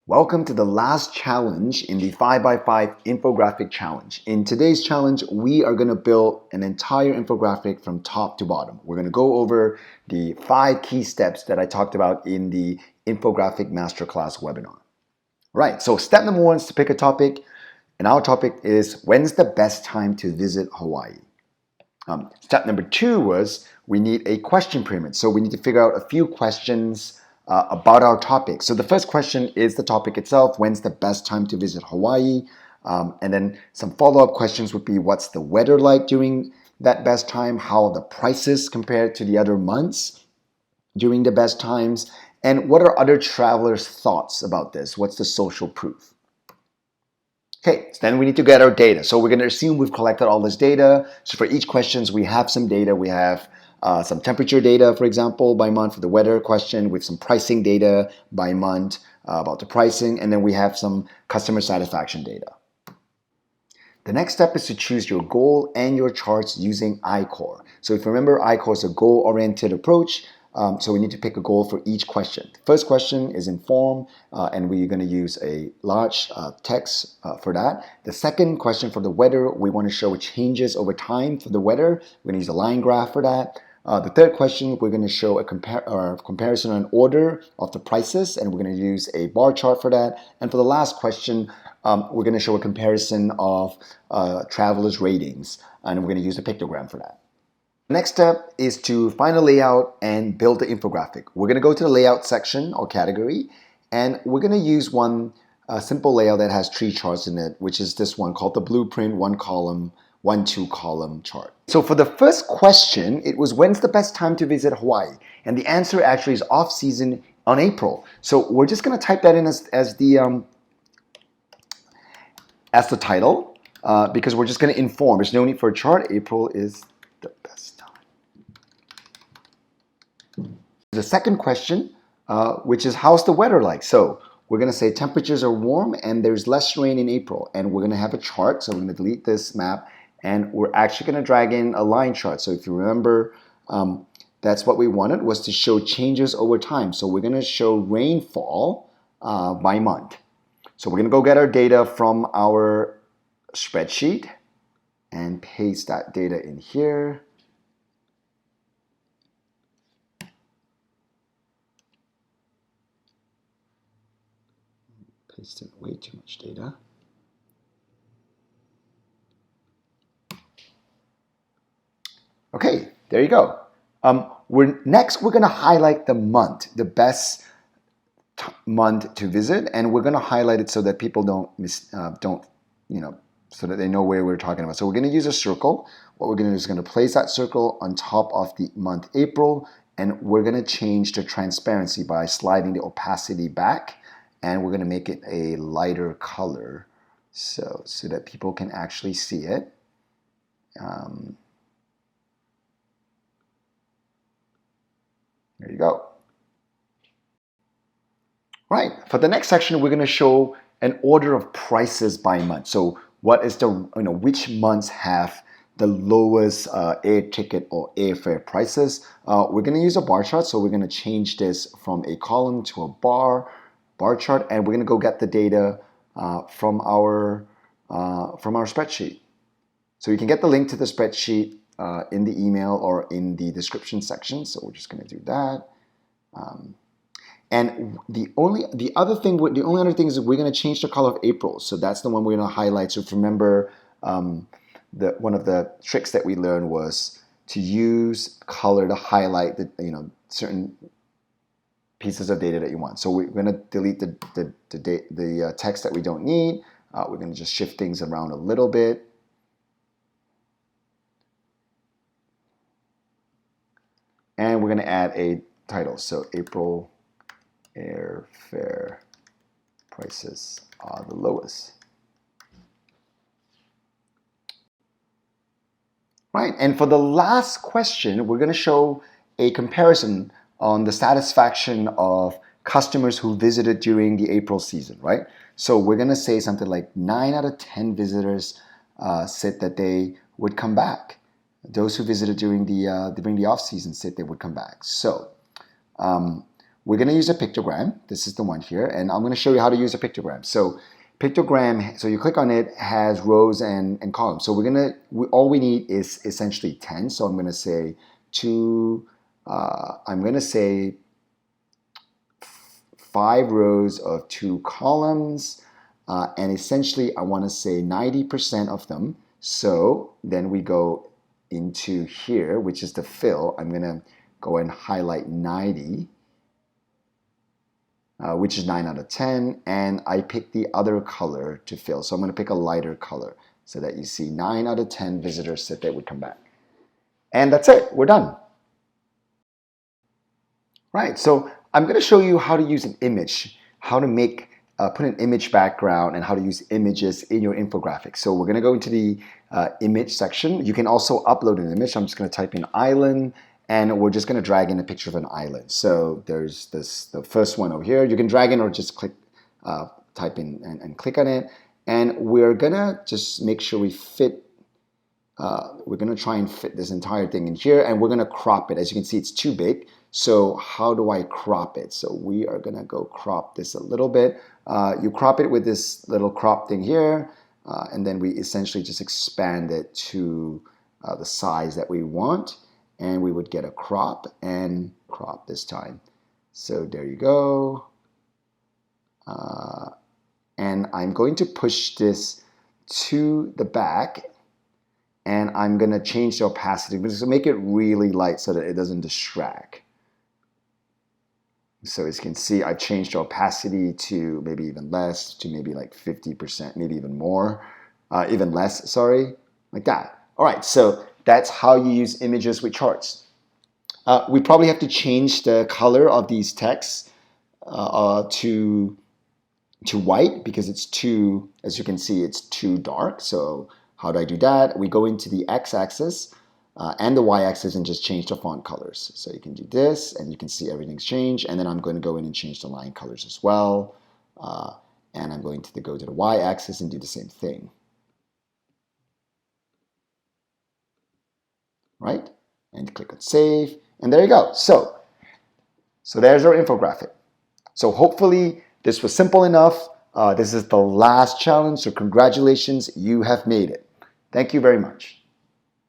Welcome to the last challenge in the 5x5 infographic challenge. In today's challenge, we are going to build an entire infographic from top to bottom. We're going to go over the 5 key steps that I talked about in the infographic masterclass webinar. Right, so step number 1 is to pick a topic, and our topic is when's the best time to visit Hawaii? Step number 2 was we need a question pyramid. So we need to figure out a few questions about our topic. So the first question is the topic itself. When's the best time to visit Hawaii? And then some follow-up questions would be what's the weather like during that best time? How are the prices compared to the other months during the best times? And what are other travelers' thoughts about this? What's the social proof? Okay, so then we need to get our data. So we're going to assume we've collected all this data. So for each questions, we have some data. We have some temperature data, for example, by month for the weather question, with some pricing data by month about the pricing, and then we have some customer satisfaction data. The next step is to choose your goal and your charts using ICCORE. So if you remember, ICCORE is a goal-oriented approach. So we need to pick a goal for each question. The first question is inform, and we're going to use a large text for that. The second question for the weather, we want to show changes over time for the weather. We're going to use a line graph for that. The third question, we're going to show a comparison and order of the prices, and we're going to use a bar chart for that. And for the last question, we're going to show a comparison of travelers' ratings, and we're going to use a pictogram for that. Next step is to find a layout and build the infographic. We're going to go to the layout section or category, and we're going to use one simple layout that has 3 charts in it, which is this one called the blueprint 2-column chart. So for the first question, it was when's the best time to visit Hawaii? And the answer actually is off season on April. So we're just going to type that in as the title because we're just going to inform. There's no need for a chart. April is the best time. The second question, which is how's the weather like? So we're going to say temperatures are warm and there's less rain in April. And we're going to have a chart. So we're going to delete this map. And we're actually going to drag in a line chart. So if you remember, that's what we wanted, was to show changes over time. So we're going to show rainfall by month. So we're going to go get our data from our spreadsheet and paste that data in here. Pasted way too much data. Okay, there you go. We're going to highlight the month, the best month to visit, and we're going to highlight it so that people so that they know where we're talking about. So we're going to use a circle. What we're going to do is going to place that circle on top of the month April, and we're going to change the transparency by sliding the opacity back, and we're going to make it a lighter color so that people can actually see it. There you go. Right, for the next section, we're going to show an order of prices by month. So what is which months have the lowest air ticket or airfare prices? We're going to use a bar chart, so we're going to change this from a column to a bar chart, and we're going to go get the data from our spreadsheet. So you can get the link to the spreadsheet in the email or in the description section. So we're just going to do that. And the only other thing is that we're going to change the color of April. So that's the one we're going to highlight. So if you remember, one of the tricks that we learned was to use color to highlight the certain pieces of data that you want. So we're going to delete the text that we don't need. We're going to just shift things around a little bit. And we're going to add a title. So April airfare prices are the lowest. Right, and for the last question, we're going to show a comparison on the satisfaction of customers who visited during the April season, right? So we're going to say something like 9 out of 10 visitors said that they would come back. Those who visited during the off season said they would come back. So we're going to use a pictogram. This is the one here, and I'm going to show you how to use a pictogram. So pictogram, so you click on it, has rows and columns. So all we need is essentially 10. So I'm going to say I'm going to say 5 rows of 2 columns, and essentially I want to say 90% of them. So then we go into here, which is the fill. I'm going to go and highlight 90, which is 9 out of 10, and I pick the other color to fill. So I'm going to pick a lighter color so that you see 9 out of 10 visitors said they would come back. And that's it. We're done. Right, so I'm going to show you how to use an image, how to make put an image background, and how to use images in your infographic. So we're going to go into the image section. You can also upload an image. I'm just going to type in island, and we're just going to drag in a picture of an island. So there's the first one over here. You can drag in or just click, type in and click on it. And we're going to just make sure we fit. We're going to try and fit this entire thing in here, and we're going to crop it. As you can see, it's too big. So how do I crop it? So we are going to go crop this a little bit. You crop it with this little crop thing here, and then we essentially just expand it to the size that we want, and we would get a crop and crop this time. So there you go. And I'm going to push this to the back, and I'm going to change the opacity. Just to make it really light so that it doesn't distract. So as you can see, I've changed the opacity to maybe even less, to maybe like 50%, maybe even more, even less, sorry, like that. All right, so that's how you use images with charts. We probably have to change the color of these texts to white because it's too, as you can see, it's too dark. So how do I do that? We go into the x-axis and the y-axis and just change the font colors. So you can do this, and you can see everything's changed. And then I'm going to go in and change the line colors as well. And I'm going to go to the y-axis and do the same thing. Right? And click on save. And there you go. So there's our infographic. So hopefully this was simple enough. This is the last challenge. So congratulations, you have made it. Thank you very much.